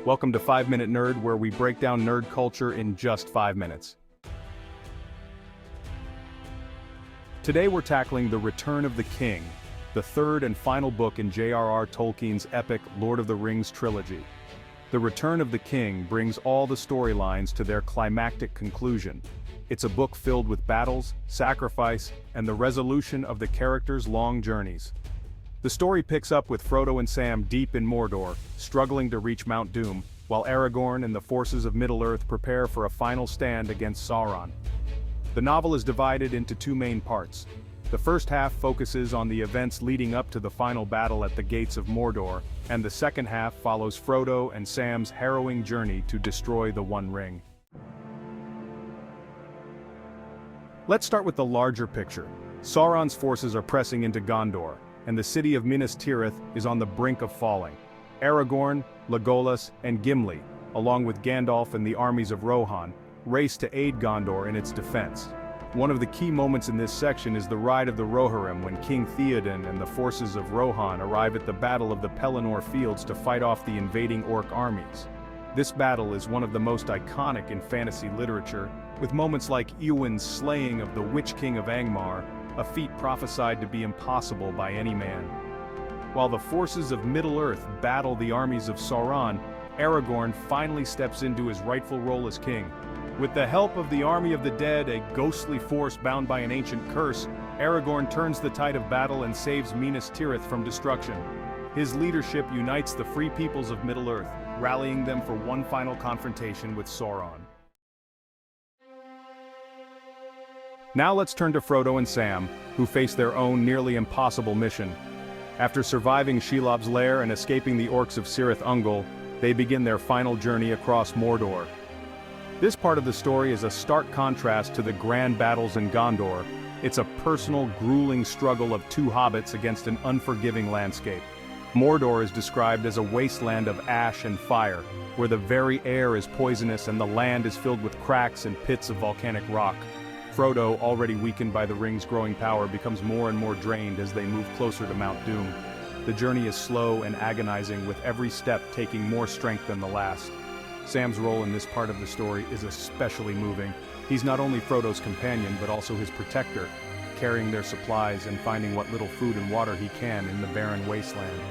Welcome to 5 Minute Nerd, where we break down nerd culture in just 5 minutes. Today we're tackling The Return of the King, the third and final book in J.R.R. Tolkien's epic Lord of the Rings trilogy. The Return of the King brings all the storylines to their climactic conclusion. It's a book filled with battles, sacrifice, and the resolution of the characters' long journeys. The story picks up with Frodo and Sam deep in Mordor, struggling to reach Mount Doom, while Aragorn and the forces of Middle-earth prepare for a final stand against Sauron. The novel is divided into two main parts. The first half focuses on the events leading up to the final battle at the gates of Mordor, and the second half follows Frodo and Sam's harrowing journey to destroy the One Ring. Let's start with the larger picture. Sauron's forces are pressing into Gondor, and the city of Minas Tirith is on the brink of falling. Aragorn, Legolas, and Gimli, along with Gandalf and the armies of Rohan, race to aid Gondor in its defense. One of the key moments in this section is the Ride of the Rohirrim, when King Theoden and the forces of Rohan arrive at the Battle of the Pelennor Fields to fight off the invading orc armies. This battle is one of the most iconic in fantasy literature, with moments like Eowyn's slaying of the Witch King of Angmar, a feat prophesied to be impossible by any man. While the forces of Middle-earth battle the armies of Sauron, Aragorn finally steps into his rightful role as king. With the help of the army of the dead, a ghostly force bound by an ancient curse, Aragorn turns the tide of battle and saves Minas Tirith from destruction. His leadership unites the free peoples of Middle-earth, rallying them for one final confrontation with Sauron. Now let's turn to Frodo and Sam, who face their own nearly impossible mission. After surviving Shelob's lair and escaping the orcs of Cirith Ungol, they begin their final journey across Mordor. This part of the story is a stark contrast to the grand battles in Gondor. It's a personal, grueling struggle of two hobbits against an unforgiving landscape. Mordor is described as a wasteland of ash and fire, where the very air is poisonous and the land is filled with cracks and pits of volcanic rock. Frodo, already weakened by the ring's growing power, becomes more and more drained as they move closer to Mount Doom. The journey is slow and agonizing, with every step taking more strength than the last. Sam's role in this part of the story is especially moving. He's not only Frodo's companion, but also his protector, carrying their supplies and finding what little food and water he can in the barren wasteland.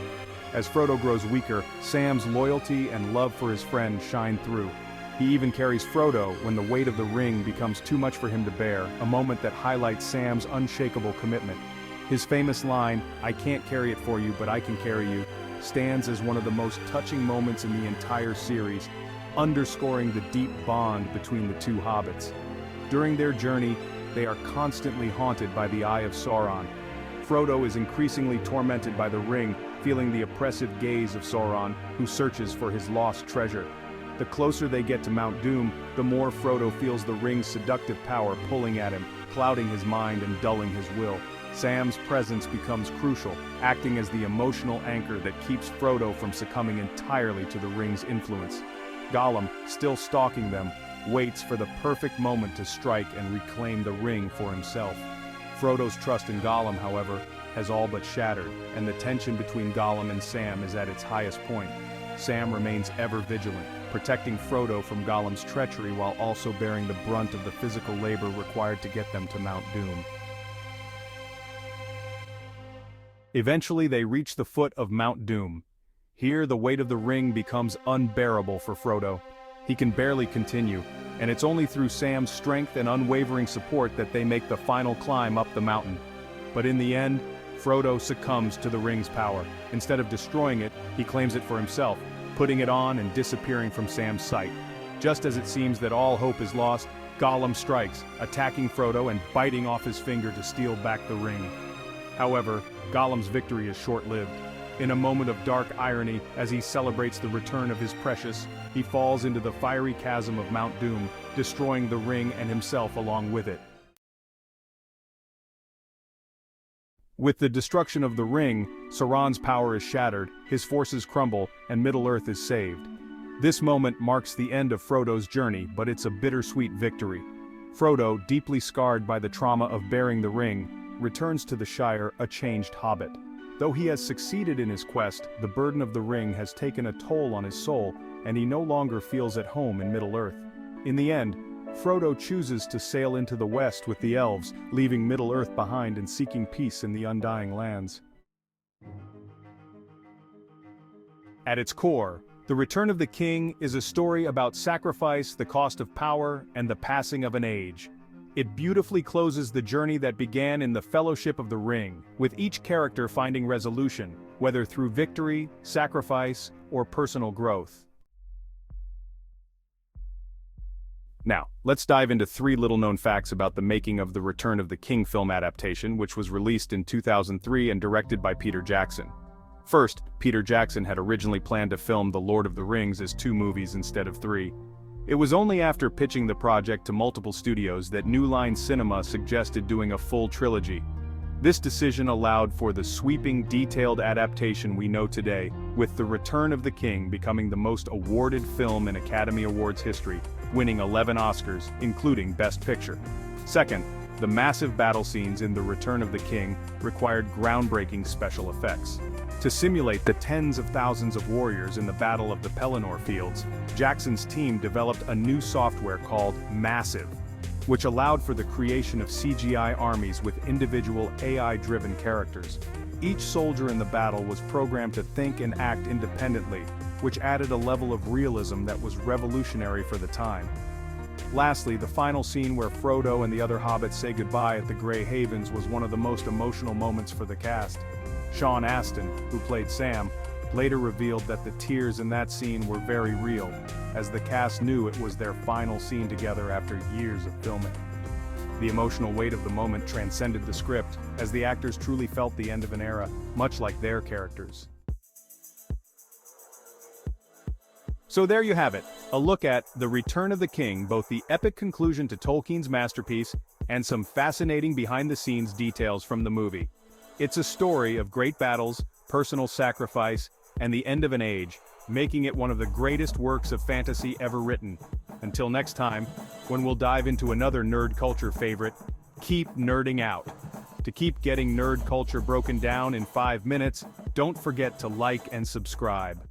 As Frodo grows weaker, Sam's loyalty and love for his friend shine through. He even carries Frodo when the weight of the ring becomes too much for him to bear, a moment that highlights Sam's unshakable commitment. His famous line, "I can't carry it for you, but I can carry you," stands as one of the most touching moments in the entire series, underscoring the deep bond between the two hobbits. During their journey, they are constantly haunted by the Eye of Sauron. Frodo is increasingly tormented by the ring, feeling the oppressive gaze of Sauron, who searches for his lost treasure. The closer they get to Mount Doom, the more Frodo feels the ring's seductive power pulling at him, clouding his mind and dulling his will. Sam's presence becomes crucial, acting as the emotional anchor that keeps Frodo from succumbing entirely to the ring's influence. Gollum, still stalking them, waits for the perfect moment to strike and reclaim the ring for himself. Frodo's trust in Gollum, however, has all but shattered, and the tension between Gollum and Sam is at its highest point. Sam remains ever vigilant, protecting Frodo from Gollum's treachery while also bearing the brunt of the physical labor required to get them to Mount Doom. Eventually they reach the foot of Mount Doom. Here the weight of the ring becomes unbearable for Frodo. He can barely continue, and it's only through Sam's strength and unwavering support that they make the final climb up the mountain. But in the end, Frodo succumbs to the ring's power. Instead of destroying it, he claims it for himself, putting it on and disappearing from Sam's sight. Just as it seems that all hope is lost, Gollum strikes, attacking Frodo and biting off his finger to steal back the ring. However, Gollum's victory is short-lived. In a moment of dark irony, as he celebrates the return of his precious, he falls into the fiery chasm of Mount Doom, destroying the ring and himself along with it. With the destruction of the ring, Sauron's power is shattered, his forces crumble, and Middle-earth is saved. This moment marks the end of Frodo's journey, but it's a bittersweet victory. Frodo, deeply scarred by the trauma of bearing the ring, returns to the Shire a changed hobbit. Though he has succeeded in his quest, the burden of the ring has taken a toll on his soul, and he no longer feels at home in Middle-earth. In the end, Frodo chooses to sail into the west with the elves, leaving Middle-earth behind and seeking peace in the Undying Lands. At its core, The Return of the King is a story about sacrifice, the cost of power, and the passing of an age. It beautifully closes the journey that began in the Fellowship of the Ring, with each character finding resolution, whether through victory, sacrifice, or personal growth. Now, let's dive into 3 little-known facts about the making of the Return of the King film adaptation, which was released in 2003 and directed by Peter Jackson. First, Peter Jackson had originally planned to film The Lord of the Rings as 2 movies instead of 3. It was only after pitching the project to multiple studios that New Line Cinema suggested doing a full trilogy. This decision allowed for the sweeping, detailed adaptation we know today, with The Return of the King becoming the most awarded film in Academy Awards history, winning 11 Oscars, including Best Picture. Second, the massive battle scenes in The Return of the King required groundbreaking special effects. To simulate the tens of thousands of warriors in the Battle of the Pelennor Fields, Jackson's team developed a new software called Massive, which allowed for the creation of CGI armies with individual AI-driven characters. Each soldier in the battle was programmed to think and act independently, which added a level of realism that was revolutionary for the time. Lastly, the final scene where Frodo and the other hobbits say goodbye at the Grey Havens was one of the most emotional moments for the cast. Sean Astin, who played Sam, later revealed that the tears in that scene were very real, as the cast knew it was their final scene together after years of filming. The emotional weight of the moment transcended the script, as the actors truly felt the end of an era, much like their characters. So there you have it, a look at The Return of the King, both the epic conclusion to Tolkien's masterpiece and some fascinating behind-the-scenes details from the movie. It's a story of great battles, personal sacrifice, and the end of an age, making it one of the greatest works of fantasy ever written. Until next time, when we'll dive into another nerd culture favorite, keep nerding out. To keep getting nerd culture broken down in 5 minutes, don't forget to like and subscribe.